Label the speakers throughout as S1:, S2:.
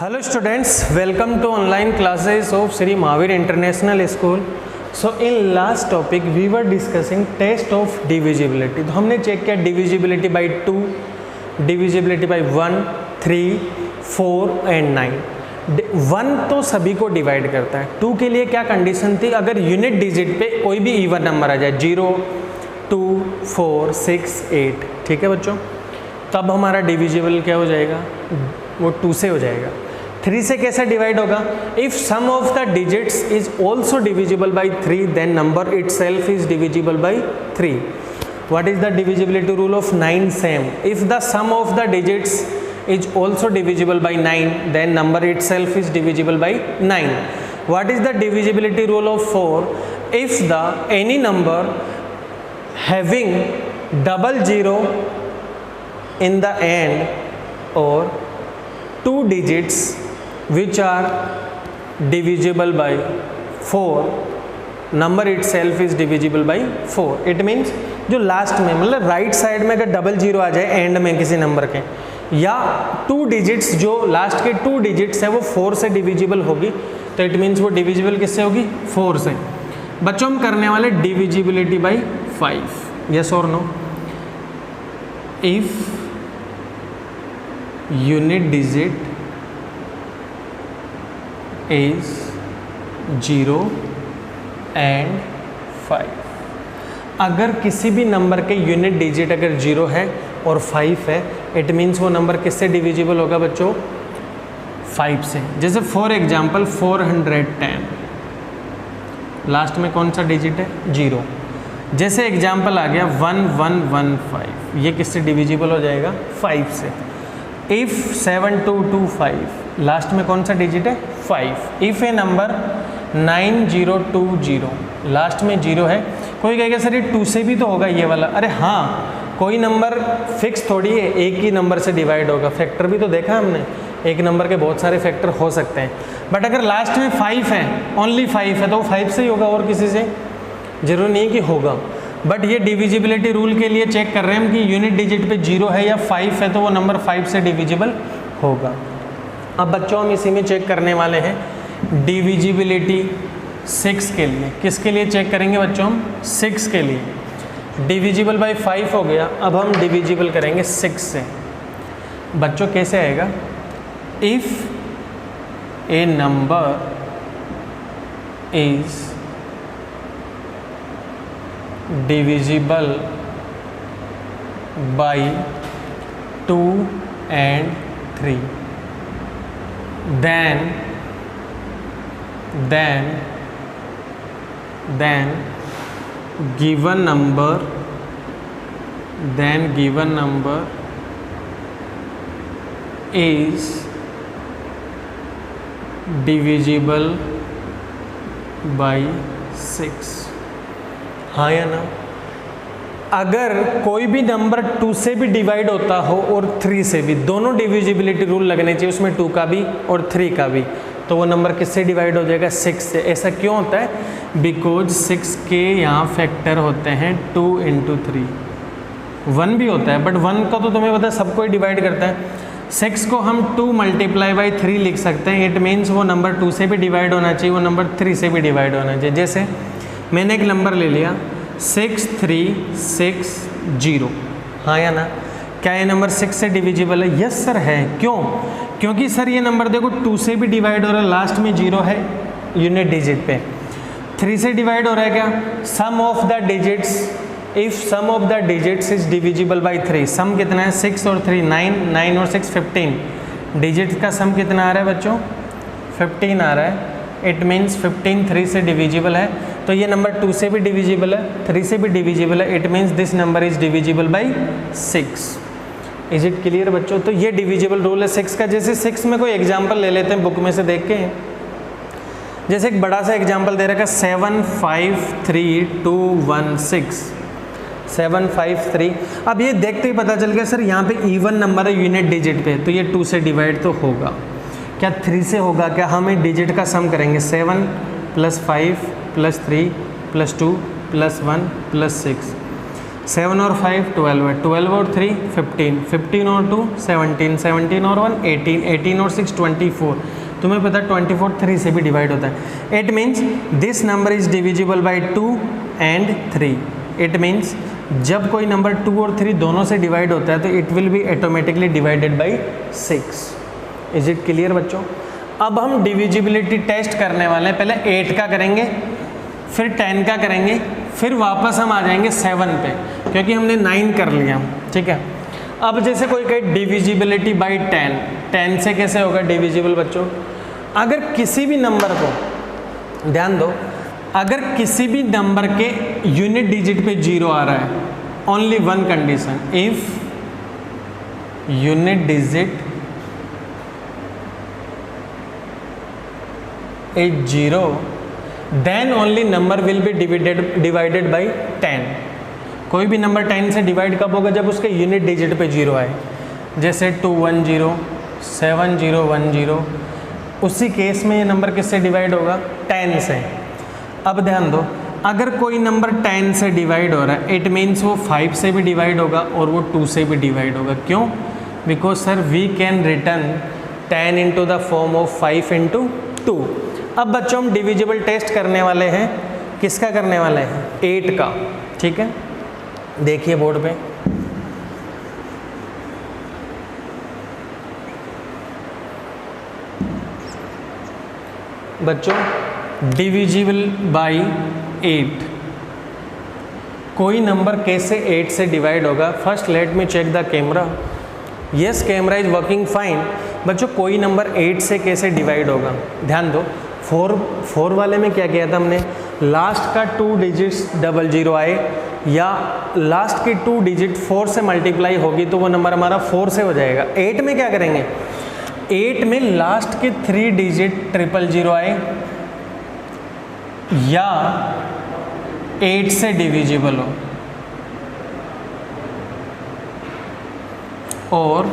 S1: Hello students, welcome to online classes of Sri Mahavir International School. So in last topic we were discussing test of divisibility. तो हमने check किया divisibility by 2, divisibility by 1, 3, 4 and 9. 1 तो सभी को divide करता है. 2 के लिए क्या कंडीशन थी? अगर यूनिट डिजिट पे कोई भी इवन नंबर आ जाए 0, 2, 4, 6, 8, ठीक है बच्चों, तब हमारा डिविजिबल क्या हो जाएगा? वो 2 से हो जाएगा. 3 से कैसे डिवाइड होगा? If sum of the digits is also divisible by 3 then number itself is divisible by 3. What is the divisibility rule of 9? Same. If the sum of the digits is also divisible by 9 then number itself is divisible by 9. What is the divisibility rule of 4? If the any number having double zero in the end or 2 digits which are divisible by 4 number itself is divisible by 4. It means जो last में मतलब right side में अगर double zero आ जाए and में किसी number के, या 2 डिजिट्स जो लास्ट के 2 डिजिट्स है वो 4 से डिविजिबल होगी, तो इट मीन्स वो डिविजिबल किससे होगी? 4 से. बच्चों हम करने वाले डिविजिबिलिटी बाय 5. यस और no? If unit digit is 0 and 5. अगर किसी भी नंबर के यूनिट डिजिट अगर 0 है और 5 है, इट मीन्स वो नंबर किससे डिविजिबल होगा बच्चों? 5 से. जैसे फॉर एग्जांपल 410, लास्ट में कौन सा डिजिट है? 0. जैसे एग्जांपल आ गया 1115, ये किससे डिविजिबल हो जाएगा? 5 से. इफ़ 7225, लास्ट में कौन सा डिजिट है? 5. इफ़ ए नंबर 9020, लास्ट में 0 है. कोई कहेगा सर ये 2 से भी तो होगा ये वाला. अरे हाँ, कोई नंबर फिक्स थोड़ी है, एक ही नंबर से डिवाइड होगा. फैक्टर भी तो देखा हमने, एक नंबर के बहुत सारे फैक्टर हो सकते हैं. बट अगर लास्ट में 5 है, ओनली 5 है, तो वो 5 से ही होगा और किसी से जरूरी नहीं कि होगा. बट ये डिविजिबिलिटी रूल के लिए चेक कर रहे हैं हम कि यूनिट डिजिट पे 0 है या 5 है तो वो नंबर 5 से डिविजिबल होगा. अब बच्चों हम इसी में चेक करने वाले हैं डिविजिबिलिटी 6 के लिए. किसके लिए चेक करेंगे बच्चों? हम 6 के लिए. डिविजिबल बाय 5 हो गया, अब हम डिविजिबल करेंगे 6 से. बच्चों कैसे आएगा? If A number is divisible bye 2 and 3 then given number is divisible by 6. हाँ या ना? अगर कोई भी नंबर 2 से भी डिवाइड होता हो और 3 से भी, दोनों डिविजिबिलिटी रूल लगने चाहिए उसमें, 2 का भी और 3 का भी, तो वो नंबर किससे डिवाइड हो जाएगा? 6 से. ऐसा क्यों होता है? बिकॉज 6 के यहाँ फैक्टर होते हैं 2 into 3. 1 भी होता है, बट 1 का तो तुम्हें पता है सबको ही डिवाइड करता है. 6 को हम 2 × 3 लिख सकते हैं. इट मीन्स वो नंबर 2 से भी डिवाइड होना चाहिए, वो नंबर 3 से भी डिवाइड होना चाहिए. जैसे मैंने एक नंबर ले लिया 6360. हाँ या ना? क्या ये नंबर 6 से डिविजिबल है? यस सर है. क्यों? क्योंकि सर ये नंबर देखो 2 से भी डिवाइड हो रहा है, लास्ट में 0 है यूनिट डिजिट पे. 3 से डिवाइड हो रहा है क्या? Sum of the digits, if sum of the digits is divisible by 3. Sum कितना है? 6 और 3 9, 9 और 6 15. डिजिट का सम कितना आ रहा है बच्चों? 15 आ रहा है. इट मीन्स 15 3 से डिविजिबल है, तो ये नंबर 2 से भी डिविजिबल है, 3 से भी डिविजिबल है. It means this number is divisible bye 6. Is it clear बच्चों? तो ये डिविजिबल रूल है 6 का. जैसे 6 में कोई एग्जांपल ले लेते हैं बुक में से देख के. जैसे एक बड़ा सा एग्जांपल दे रखा है 753216. 753. अब ये देखते ही पता चल गया सर यहाँ पे इवन नंबर है यूनिट डिजिट पे, तो ये 2 से डिवाइड तो होगा. क्या 3 से होगा? क्या हम डिजिट का सम करेंगे 7 + 5 + 3 + 2 + 1 + 6. 7 और 5 12 है, 12 और 3 15, 15 और 2 17, 17 और 1 18, 18 और 6 24। तुम्हें पता है 24 3 से भी डिवाइड होता है। It means this number is divisible by 2 and 3। It means जब कोई नंबर 2 और 3 दोनों से डिवाइड होता है तो it will be automatically divided by 6। Is it clear बच्चों? अब हम डिविजिबिलिटी टेस्ट करने वाले हैं। पहले 8 का करेंगे, फिर 10 का करेंगे, फिर वापस हम आ जाएंगे 7 पे, क्योंकि हमने 9 कर लिया। ठीक है, अब जैसे कोई कहे डिविजिबिलिटी बाई 10, 10 से कैसे होगा डिविजिबल बच्चों? अगर किसी भी नंबर को, ध्यान दो, अगर किसी भी नंबर के यूनिट डिजिट पे 0 आ रहा है, only one condition, if unit digit is 0 then only number will be divided by 10। कोई भी नंबर 10 से डिवाइड कब होगा? जब उसके यूनिट डिजिट पे 0 आए, जैसे 210, 7010। उसी केस में ये नंबर किससे डिवाइड होगा? 10 से। अब ध्यान दो, अगर कोई नंबर 10 से डिवाइड हो रहा है, इट मीन्स वो 5 से भी डिवाइड होगा और वो 2 से भी डिवाइड होगा। क्यों? Because sir we can return 10 into the form of 5 into 2। अब बच्चों हम डिविजिबल टेस्ट करने वाले हैं, किसका करने वाले हैं? 8 का। ठीक है, देखिए बोर्ड पे, बच्चों डिविजिबल बाई 8, कोई नंबर कैसे 8 से डिवाइड होगा? First let me check the camera. Yes, camera is working fine. बच्चों कोई नंबर 8 से कैसे डिवाइड होगा? ध्यान दो, 4 वाले में क्या किया था हमने? लास्ट का 2 डिजिट्स 00 आए या लास्ट की 2 डिजिट 4 से मल्टीप्लाई होगी तो वो नंबर हमारा 4 से हो जाएगा। 8 में क्या करेंगे? 8 में लास्ट के 3 डिजिट 000 आए या 8 से डिविजिबल हो, और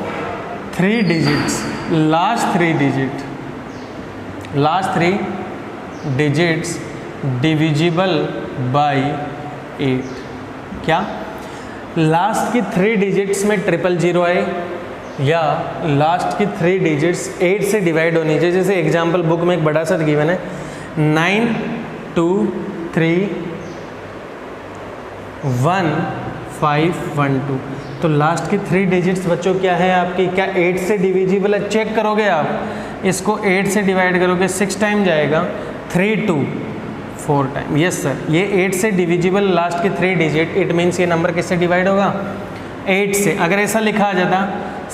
S1: 3 digits, last 3 digits divisible by 8। क्या? लास्ट की 3 डिजिट्स में 000 आए या लास्ट की 3 डिजिट्स 8 से डिवाइड होनी चाहिए। जैसे एग्जाम्पल बुक में एक बड़ा सा गिवन है 9 2 3 1 5 1 2। तो लास्ट की 3 डिजिट्स बच्चों क्या है आपकी? क्या 8 से डिविजिबल है? चेक करोगे आप, इसको 8 से डिवाइड करोगे 6 टाइम जाएगा, 3 2 4 टाइम। यस सर, ये 8 से डिविजिबल लास्ट के 3 डिजिट, इट मीन्स ये नंबर किससे डिवाइड होगा? 8 से। अगर ऐसा लिखा आ जाता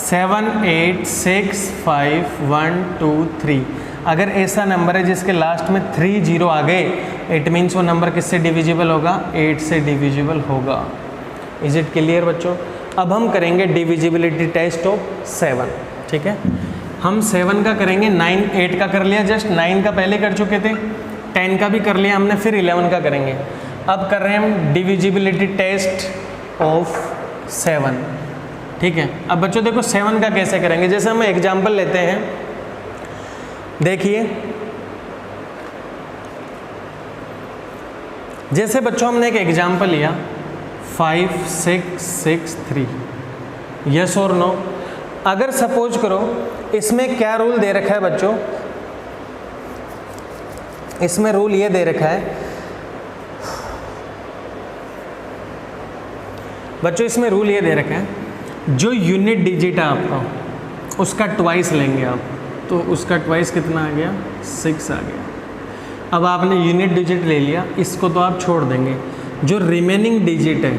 S1: 7 8 6 5 1 2 3, अगर ऐसा नंबर है जिसके लास्ट में 3 0 आ गए, इट मीन्स वो नंबर किससे डिविजिबल होगा? 8 से डिविजिबल होगा। इज इट क्लियर बच्चों? अब हम करेंगे डिविजिबिलिटी टेस्ट ऑफ 7। ठीक है, हम 7 का करेंगे। 9 8 का कर लिया, जस्ट 9 का पहले कर चुके थे, 10 का भी कर लिया हमने, फिर 11 का करेंगे। अब कर रहे हैं हम डिविजिबिलिटी टेस्ट ऑफ 7। ठीक है, अब बच्चों देखो 7 का कैसे करेंगे। जैसे हम एग्जाम्पल लेते हैं, देखिए जैसे बच्चों हमने एक एग्जाम्पल लिया 5 6 6 3। यस और नो? अगर सपोज करो इसमें क्या रूल दे रखा है बच्चों? इसमें रूल ये दे रखा है बच्चों, इसमें रूल ये दे रखा है, जो यूनिट डिजिट है आपका उसका ट्वाइस लेंगे आप, तो उसका ट्वाइस कितना आ गया? 6 आ गया। अब आपने यूनिट डिजिट ले लिया, इसको तो आप छोड़ देंगे, जो रिमेनिंग डिजिट है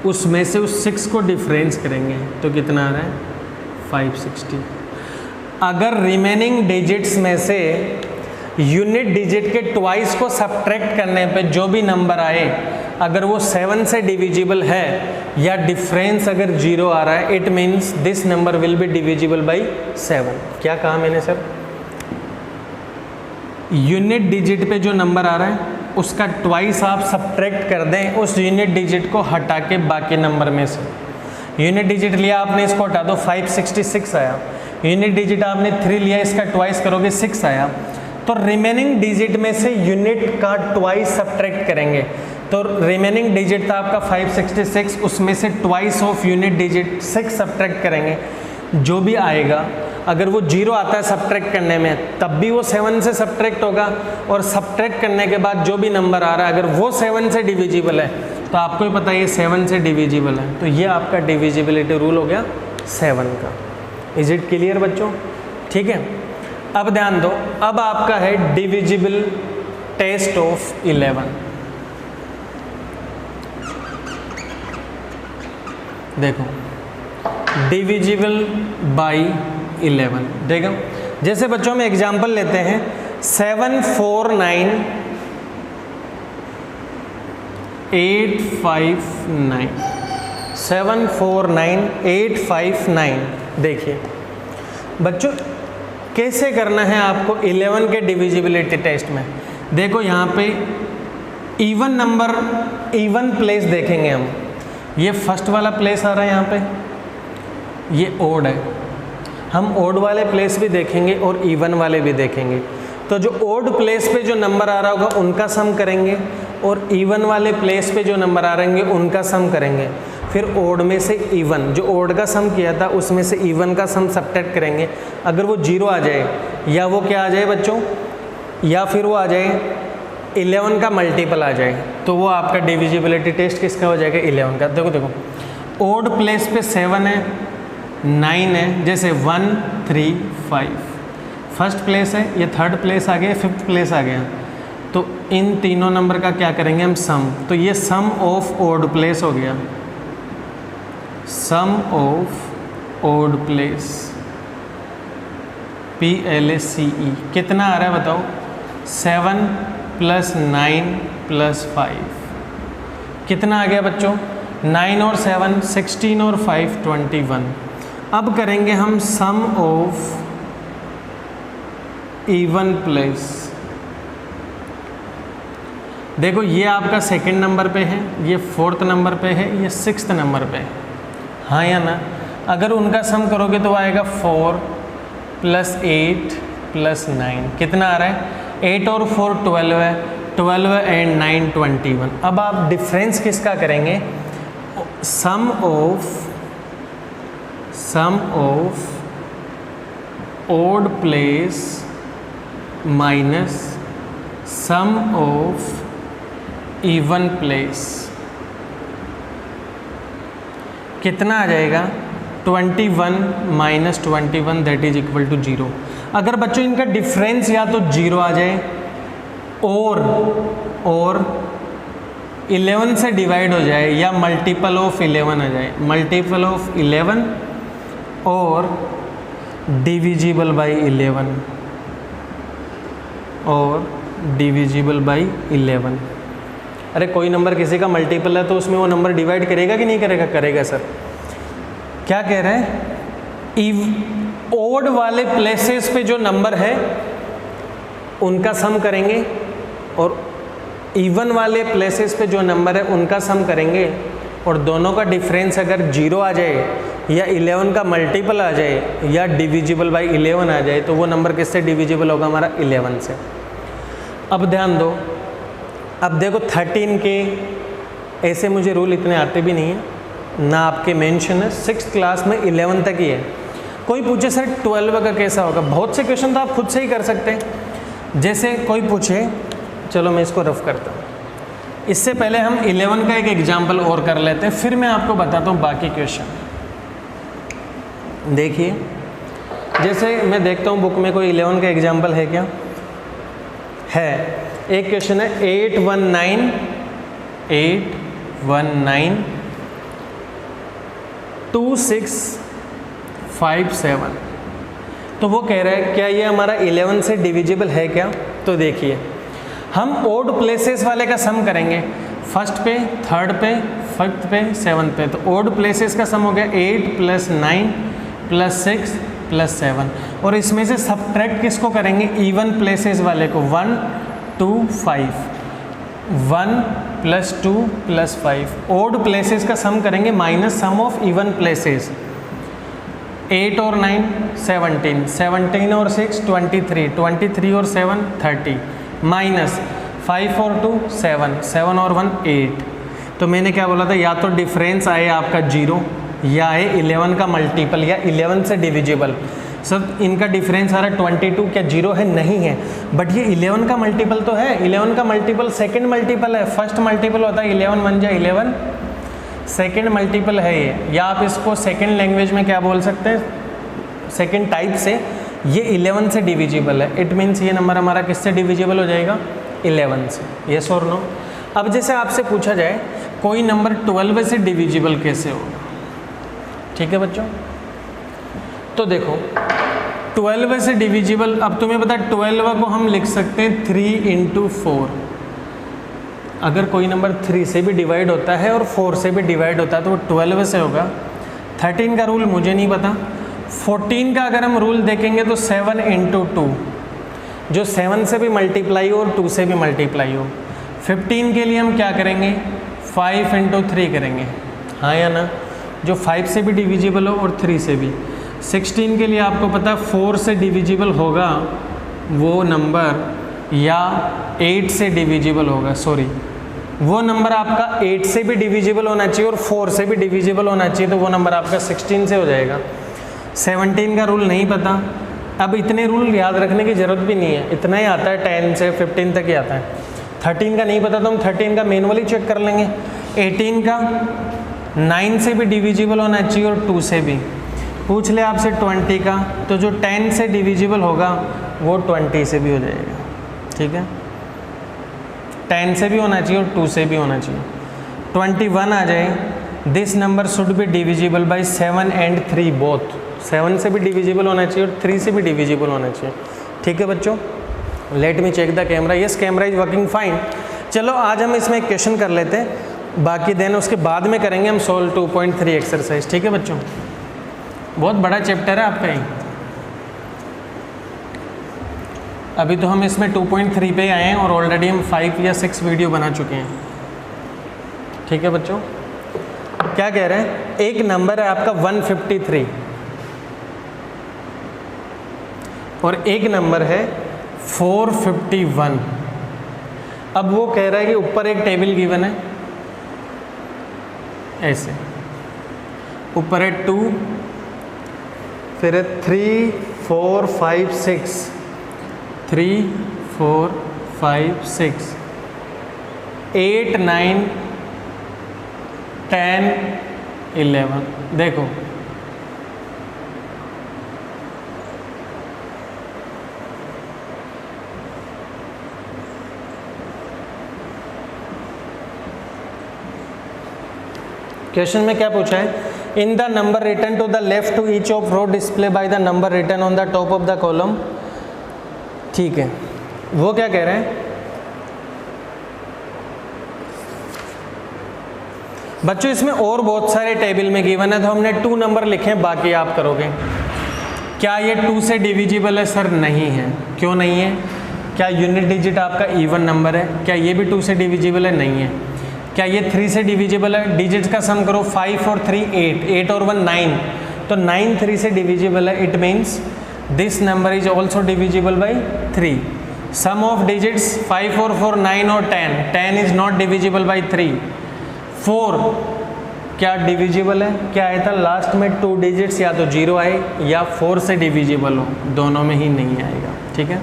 S1: उसमें से उस 6 को डिफरेंस करेंगे तो कितना आ रहा है? 560। अगर रिमेनिंग डिजिट्स में से यूनिट डिजिट के ट्वाइस को सब्ट्रैक्ट करने पे जो भी नंबर आए, अगर वो 7 से डिविजिबल है या डिफरेंस अगर 0 आ रहा है, it means this number will be divisible by 7। क्या कहा मैंने सर? यूनिट डिजिट पे जो नंबर आ रहा है उसका ट्वाइस आप सब्ट्रैक्ट कर दें उस यूनिट डिजिट को हटा के बाकी नंबर में से। यूनिट डिजिट लिया आपने, इसको हटा दो, 566 आया। यूनिट डिजिट आपने 3 लिया, इसका ट्वाइस करोगे 6 आया। तो रिमेनिंग डिजिट में से यूनिट का ट्वाइस सब्ट्रैक्ट करेंगे, तो रिमेनिंग डिजिट था आपका 566, उसमें से twice of unit digit 6 subtract करेंगे, जो भी आएगा अगर वो 0 आता है सब्ट्रैक्ट करने में तब भी वो 7 से सब्ट्रैक्ट होगा, और सब्ट्रैक्ट करने के बाद जो भी नंबर आ रहा है अगर वो 7 से डिविजिबल है तो आपको ही पता है ये 7 से डिविजिबल है, तो ये आपका डिविजिबिलिटी रूल हो गया 7 का। इज इट क्लियर बच्चों? ठीक है, अब ध्यान दो, अब आपका है डिविजिबल टेस्ट ऑफ 11। देखो डिविजिबल बाई 11, देखो जैसे बच्चों में एग्जाम्पल लेते हैं 749 देखिए बच्चों कैसे करना है आपको 11 के डिविजिबिलिटी टेस्ट में। देखो यहाँ पे इवन नंबर, इवन प्लेस देखेंगे हम, ये फर्स्ट वाला प्लेस आ रहा है यहाँ पे, ये ओड है, हम ओड वाले प्लेस भी देखेंगे और इवन वाले भी देखेंगे। तो जो ओड प्लेस पे जो नंबर आ रहा होगा उनका सम करेंगे, और इवन वाले प्लेस पे जो नंबर आ रहेंगे उनका सम करेंगे। फिर ओड में से इवन, जो ओड का सम किया था उसमें से इवन का सम सब्ट्रैक्ट करेंगे। अगर वो 0 आ जाए या वो क्या आ जाए बच्चों, या फिर वो आ जाए 11 का मल्टीपल आ जाए, तो वो आपका डिविजिबिलिटी टेस्ट किसका हो जाएगा? 11 का। देखो देखो ओड प्लेस पे 7 है, 9 है, जैसे 1 3 5 फर्स्ट प्लेस है, ये थर्ड प्लेस आ गया, फिफ्थ प्लेस आ गया, तो इन तीनों नंबर का क्या करेंगे हम? सम। तो ये सम ऑफ ओड प्लेस हो गया, सम ऑफ ओड प्लेस, PLACE कितना आ रहा है बताओ? 7 + 9 + 5 कितना आ गया बच्चों? 9 और 7 16 और 5 21। अब करेंगे हम सम ऑफ इवन प्लेस। देखो ये आपका सेकंड नंबर पे है, ये फोर्थ नंबर पे है, ये सिक्स्थ नंबर पे है, हाँ या ना? अगर उनका सम करोगे तो आएगा 4 + 8 + 9 कितना आ रहा है? 8 और 4 12 है, 12 एंड 9 21। अब आप डिफरेंस किसका करेंगे? Sum of odd place minus sum of even place कितना आ जाएगा? 21 - 21 दैट इज इक्वल टू 0। अगर बच्चों इनका डिफरेंस या तो 0 आ जाए और 11 से डिवाइड हो जाए, या मल्टीपल ऑफ 11 आ जाए, मल्टीपल ऑफ 11 और डिविजिबल बाई 11 और डिविजिबल बाई 11। अरे कोई नंबर किसी का मल्टीपल है तो उसमें वो नंबर डिवाइड करेगा कि नहीं करेगा? करेगा सर। क्या कह रहे हैं? ओड वाले प्लेसेस पे जो नंबर है उनका सम करेंगे, और इवन वाले प्लेसेस पे जो नंबर है उनका सम करेंगे, और दोनों का डिफरेंस अगर 0 आ जाए या 11 का मल्टीपल आ जाए या डिविजिबल बाई 11 आ जाए, तो वो नंबर किससे डिविजिबल होगा? हमारा 11 से। अब ध्यान दो, अब देखो 13 के ऐसे मुझे रूल इतने आते भी नहीं है ना, आपके मेंशन है 6th क्लास में 11 तक ही है। कोई पूछे सर 12 का कैसा होगा? बहुत से क्वेश्चन तो आप खुद से ही कर सकते हैं। जैसे कोई पूछे, चलो मैं इसको रफ करता हूँ, इससे पहले हम 11 का एक एग्जाम्पल और कर लेते हैं, फिर मैं आपको बताता हूँ बाकी क्वेश्चन। देखिए जैसे मैं देखता हूँ बुक में कोई 11 का एग्जाम्पल है क्या? है। एक क्वेश्चन है 819 2657। तो वो कह रहा है क्या ये हमारा 11 से डिविजिबल है क्या? तो देखिए हम ओड प्लेसेस वाले का सम करेंगे, फर्स्ट पे, थर्ड पे, फिफ्थ पे, सेवन्थ पे। तो ओड प्लेसेस का सम हो गया 8 + 9 + 6 + 7, और इसमें से सब्ट्रैक्ट किसको करेंगे? इवन प्लेसेस वाले को। 1 2 5 1 + 2 + 5। ओड प्लेसेस का सम करेंगे minus sum of even places. 8 और 9 17, 17 और 6 23, 23 और 7 30, माइनस 5 और 2 7, 7 और 1 8। तो मैंने क्या बोला था, या तो डिफरेंस आए आपका 0 या आए 11 का मल्टीपल या 11 से डिविजिबल। सर इनका डिफरेंस आ रहा है 22, क्या 0 है? नहीं है, बट ये 11 का मल्टीपल तो है। 11 का मल्टीपल सेकंड मल्टीपल है, फर्स्ट मल्टीपल होता है 11 1 जा 11, सेकंड मल्टीपल है ये। या आप इसको सेकंड लैंग्वेज में क्या बोल सकते हैं, सेकंड टाइप से, ये 11 से डिविजिबल है। इट मीन्स ये नंबर हमारा किससे डिविजिबल हो जाएगा? 11 से। यस और नो? अब जैसे आपसे पूछा जाए कोई नंबर 12 से डिविजिबल कैसे होगा, ठीक है बच्चों? तो देखो 12 से डिविजिबल, अब तुम्हें पता है 12 को हम लिख सकते हैं 3 × 4। अगर कोई नंबर 3 से भी डिवाइड होता है और 4 से भी डिवाइड होता है तो वो 12 से होगा। 13 का रूल मुझे नहीं पता। 14 का अगर हम रूल देखेंगे तो 7 × 2, जो 7 से भी मल्टीप्लाई हो और 2 से भी मल्टीप्लाई हो। 15 के लिए हम क्या करेंगे? 5 × 3 करेंगे, हाँ या ना? जो 5 से भी डिविजिबल हो और 3 से भी। 16 के लिए आपको पता 4 से डिविजिबल होगा वो नंबर, या 8 से डिविजिबल होगा, सॉरी वो नंबर आपका 8 से भी डिविजिबल होना चाहिए और 4 से भी डिविजिबल होना चाहिए, तो वो नंबर आपका 16 से हो जाएगा। 17 का रूल नहीं पता। अब इतने रूल याद रखने की ज़रूरत भी नहीं है, इतना ही आता है, 10 से 15 तक ही आता है। 13 का नहीं पता तो हम 13 का मैनुअली चेक कर लेंगे। 18 का 9 से भी डिविजिबल होना चाहिए और 2 से भी। पूछ ले आपसे 20 का, तो जो 10 से डिविजिबल होगा वो 20 से भी हो जाएगा, ठीक है? 10 से भी होना चाहिए और 2 से भी होना चाहिए। 21 आ जाए, this number should be divisible by 7 and 3 both. 7 से भी डिविजिबल होना चाहिए और 3 से भी डिविजिबल होना चाहिए, ठीक है बच्चों? Let me check the camera. Yes, camera is working fine. चलो आज हम इसमें एक क्वेश्चन कर लेते हैं, बाकी देन उसके बाद में करेंगे हम सोल्व 2.3 एक्सरसाइज, ठीक है बच्चों? बहुत बड़ा चैप्टर है आपका ही। अभी तो हम इसमें 2.3 पे आए हैं और ऑलरेडी हम 5 या 6 वीडियो बना चुके हैं, ठीक है बच्चों? क्या कह रहे हैं? एक नंबर है आपका 153 और एक नंबर है 451। अब वो कह रहा है कि ऊपर एक टेबल गिवन है, ऐसे ऊपर है 2, फिर है 3 4 5 6, 3 4 5 6, 8 9 10 11। देखो क्वेश्चन में क्या पूछा है? In the number return to the left to each of row display by the number return on the top of the column, ठीक है? वो क्या कह रहे हैं बच्चों? इसमें और बहुत सारे टेबल में गिवन है, तो हमने 2 नंबर लिखे हैं, बाकी आप करोगे। क्या ये 2 से डिविजिबल है? सर नहीं है। क्यों नहीं है? क्या यूनिट डिजिट आपका इवन नंबर है? क्या ये भी 2 से डिविजिबल है? नहीं है। क्या ये 3 से डिविजिबल है? डिजिट्स का सम करो, 5 और 3 8, 8 और 1 9, तो 9 3 से डिविजिबल है। It means this number is also divisible by 3। Sum of digits 5 और 4 9 और 10, 10 इज नॉट डिविजिबल बाई 3। 4 क्या डिविजिबल है? क्या आया था लास्ट में 2 डिजिट्स, या तो 0 आए या 4 से डिविजिबल हो, दोनों में ही नहीं आएगा, ठीक है?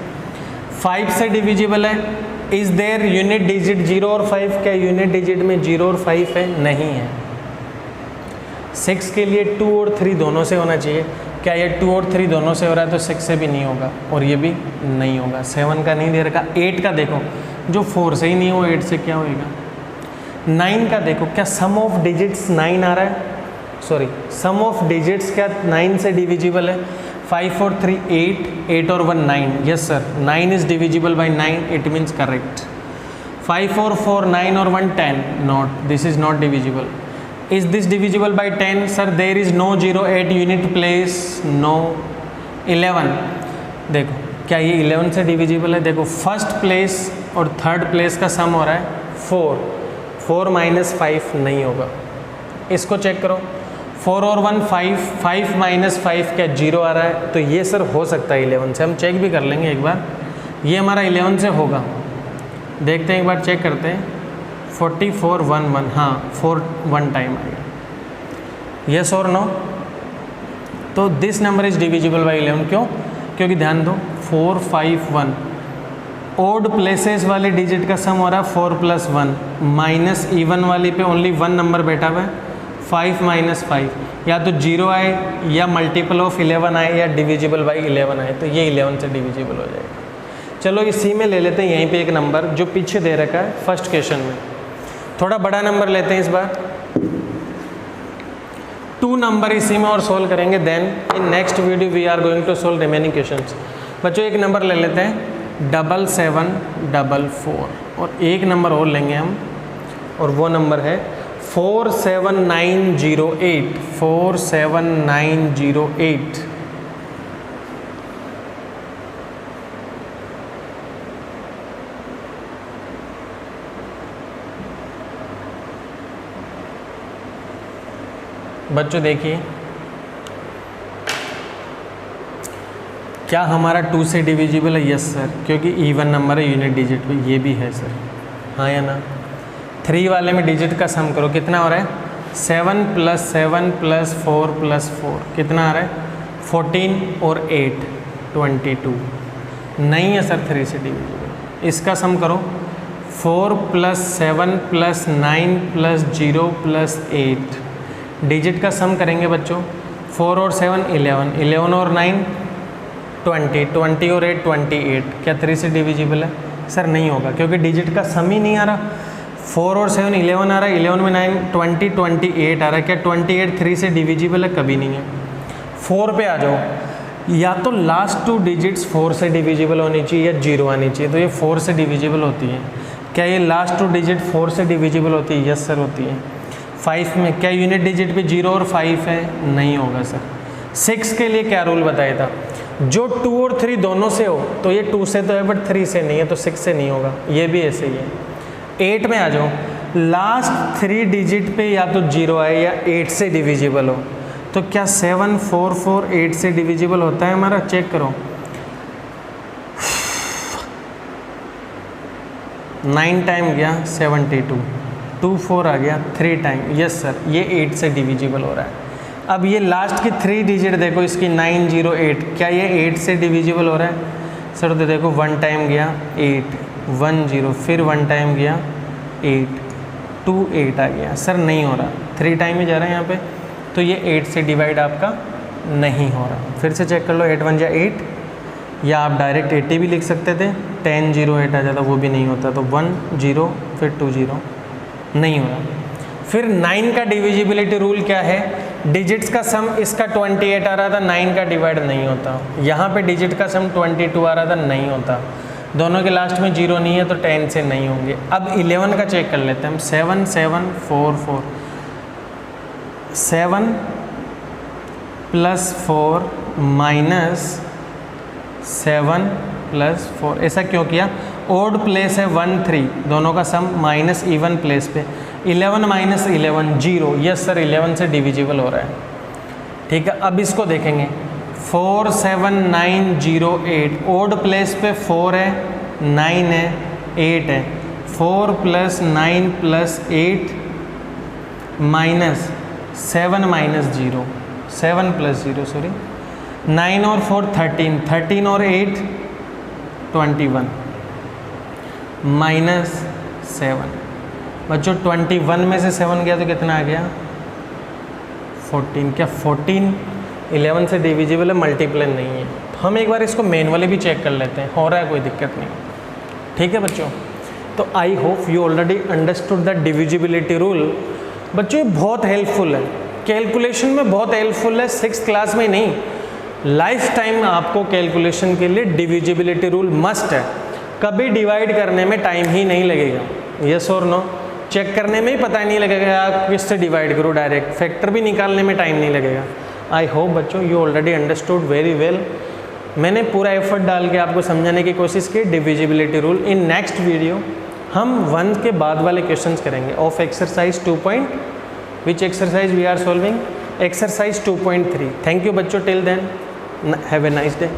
S1: 5 से डिविजिबल है। इज देयर यूनिट डिजिट 0 और 5? क्या यूनिट डिजिट में 0 और 5 है? नहीं है। 6 के लिए 2 और 3 दोनों से होना चाहिए। क्या ये 2 और 3 दोनों से हो रहा है? तो 6 से भी नहीं होगा और ये भी नहीं होगा। 7 का नहीं दे रखा। 8 का देखो, जो 4 से ही नहीं हो 8 से क्या होएगा? 9 का देखो, क्या सम ऑफ डिजिट्स 9 आ रहा है? सॉरी, सम ऑफ डिजिट्स क्या 9 से डिविजिबल है? 5 और 3 8, 8 और 1 9। Yes sir, 9 is divisible by 9, it means correct. 5 और 4 9 और 1 10, not, this is not divisible. Is this divisible by 10? Sir there is no 0 at unit place, no. 11 देखो, क्या ये 11 से डिविजिबल है? देखो फर्स्ट प्लेस और थर्ड प्लेस का सम हो रहा है 4, 4 माइनस 5 नहीं होगा। इसको चेक करो, 4 और 1 5, 5 माइनस 5 क्या 0 आ रहा है? तो ये सर हो सकता है 11 से, हम चेक भी कर लेंगे एक बार। ये हमारा 11 से होगा, देखते हैं एक बार, चेक करते हैं। 44 1 1, हाँ 4 1 टाइम आएगा। यस और नो? तो this number is divisible by 11। क्यों? क्योंकि ध्यान दो 4 5 1 ओड प्लेसेस वाले डिजिट का सम हो रहा है 4 + 1, माइनस इवन वाली पे ओनली 1 नंबर बैठा हुआ है, 5 - 5, या तो 0 आए या मल्टीपल ऑफ 11 आए या डिविजिबल बाई 11 आए, तो ये 11 से डिविजिबल हो जाएगा। चलो इसी में ले लेते हैं यहीं पे एक नंबर जो पीछे दे रखा है फर्स्ट क्वेश्चन में। थोड़ा बड़ा नंबर लेते हैं इस बार, 2 नंबर इसी में और सोल्व करेंगे। Then in next video we are going to solve remaining questions. बच्चों एक नंबर ले लेते हैं 7744, और एक नंबर और लेंगे हम, और वो नंबर है 47908। 47908। बच्चों देखिए, क्या हमारा 2 से डिविजिबल है? यस सर, क्योंकि इवन नंबर है यूनिट डिजिट पे। ये भी है सर, हाँ या ना? 3 वाले में डिजिट का सम करो, कितना हो रहा है? 7 + 7 + 4 + 4 कितना आ रहा है? 14 और 8 22। नहीं है सर 3 से डिविजिबल। इसका सम करो, 4 + 7 + 9 + 0 + 8। डिजिट का सम करेंगे बच्चों, 4 और 7 11, 11 और 9 20, 20 और 8 28। क्या 3 से डिविजिबल है? सर नहीं होगा, क्योंकि डिजिट का सम ही नहीं आ रहा। 4 और 7 11 आ रहा है, 11 में 9 20 28 आ रहा है। क्या 28 3 से डिविजिबल है? कभी नहीं है। 4 पे आ जाओ, या तो लास्ट 2 डिजिट्स 4 से डिविजिबल होनी चाहिए या 0 आनी चाहिए, तो ये 4 से डिविजिबल होती है। क्या ये लास्ट 2 डिजिट 4 से डिविजिबल होती है? यस सर होती है। 5 में क्या यूनिट डिजिट पे 0 और 5 है? नहीं होगा सर। 6 के लिए क्या रूल बताया था? जो 2 और 3 दोनों से हो, तो ये 2 से तो है बट 3 से नहीं है, तो 6 से नहीं होगा। ये भी ऐसे ही है। 8 में आ जाओ, लास्ट 3 डिजिट पे या तो 0 आए या 8 से डिविजिबल हो, तो क्या 7 4 4 8 से डिविजिबल होता है हमारा? चेक करो। 9 टाइम गया 72, 2 4 आ गया 3 टाइम। यस सर, ये 8 से डिविजिबल हो रहा है। अब ये लास्ट की 3 डिजिट देखो इसकी 908, क्या ये 8 से डिविजिबल हो रहा है? सर तो देखो 1 टाइम गया 8 1 0, फिर 1 टाइम गया 8 2 8 आ गया। सर नहीं हो रहा, 3 टाइम ही जा रहा है यहाँ पे, तो ये 8 से डिवाइड आपका नहीं हो रहा। फिर से चेक कर लो, 8 1 8, या आप डायरेक्ट 80 भी लिख सकते थे, 10 0 8 आ जाता, वो भी नहीं होता। तो 1 0 फिर 2 0, नहीं हो रहा। फिर 9 का डिविजिबिलिटी रूल क्या है? डिजिट्स का सम इसका 28 आ रहा था, 9 का डिवाइड नहीं होता। यहाँ पे डिजिट का सम 22 आ रहा था, नहीं होता। दोनों के लास्ट में 0 नहीं है, तो 10 से नहीं होंगे। अब 11 का चेक कर लेते हैं हम। 7 7 4 4, 7 + 4 - 7 + 4। ऐसा क्यों किया? ओड प्लेस है 1 3, दोनों का सम, माइनस इवन प्लेस पे 11 - 11 0। यस सर 11 से डिविजिबल हो रहा है। ठीक है, अब इसको देखेंगे। 4 7 9 0 8, ओड प्लेस पे 4 है 9 है 8 है, 4 + 9 + 8 -7 - 0, 7 + 0 सॉरी, 9 और 4 13, 13 और 8 21 -7। बच्चों 21 में से 7 गया तो कितना आ गया? 14। क्या 14 11 से डिविजिबल है? मल्टीप्लाई नहीं है। तो हम एक बार इसको मैनुअली भी चेक कर लेते हैं, हो रहा है कोई दिक्कत नहीं। ठीक है बच्चों, तो I hope you already understood the divisibility rule. बच्चों ये बहुत हेल्पफुल है, कैलकुलेशन में बहुत हेल्पफुल है। 6th क्लास में नहीं, लाइफ टाइम आपको कैलकुलेशन के लिए डिविजिबिलिटी रूल मस्ट है। कभी डिवाइड करने में टाइम ही नहीं लगेगा। यस और नो? चेक करने में ही पता नहीं लगेगा आप किससे डिवाइड करो, डायरेक्ट फैक्टर भी निकालने में टाइम नहीं लगेगा। आई होप बच्चों you already understood very well. मैंने पूरा एफर्ट डाल के आपको समझाने की कोशिश की divisibility rule. In next video हम 1 के बाद वाले क्वेश्चंस करेंगे of exercise 2. Which exercise we are solving? Exercise 2.3। Thank you बच्चों, till then have a nice day.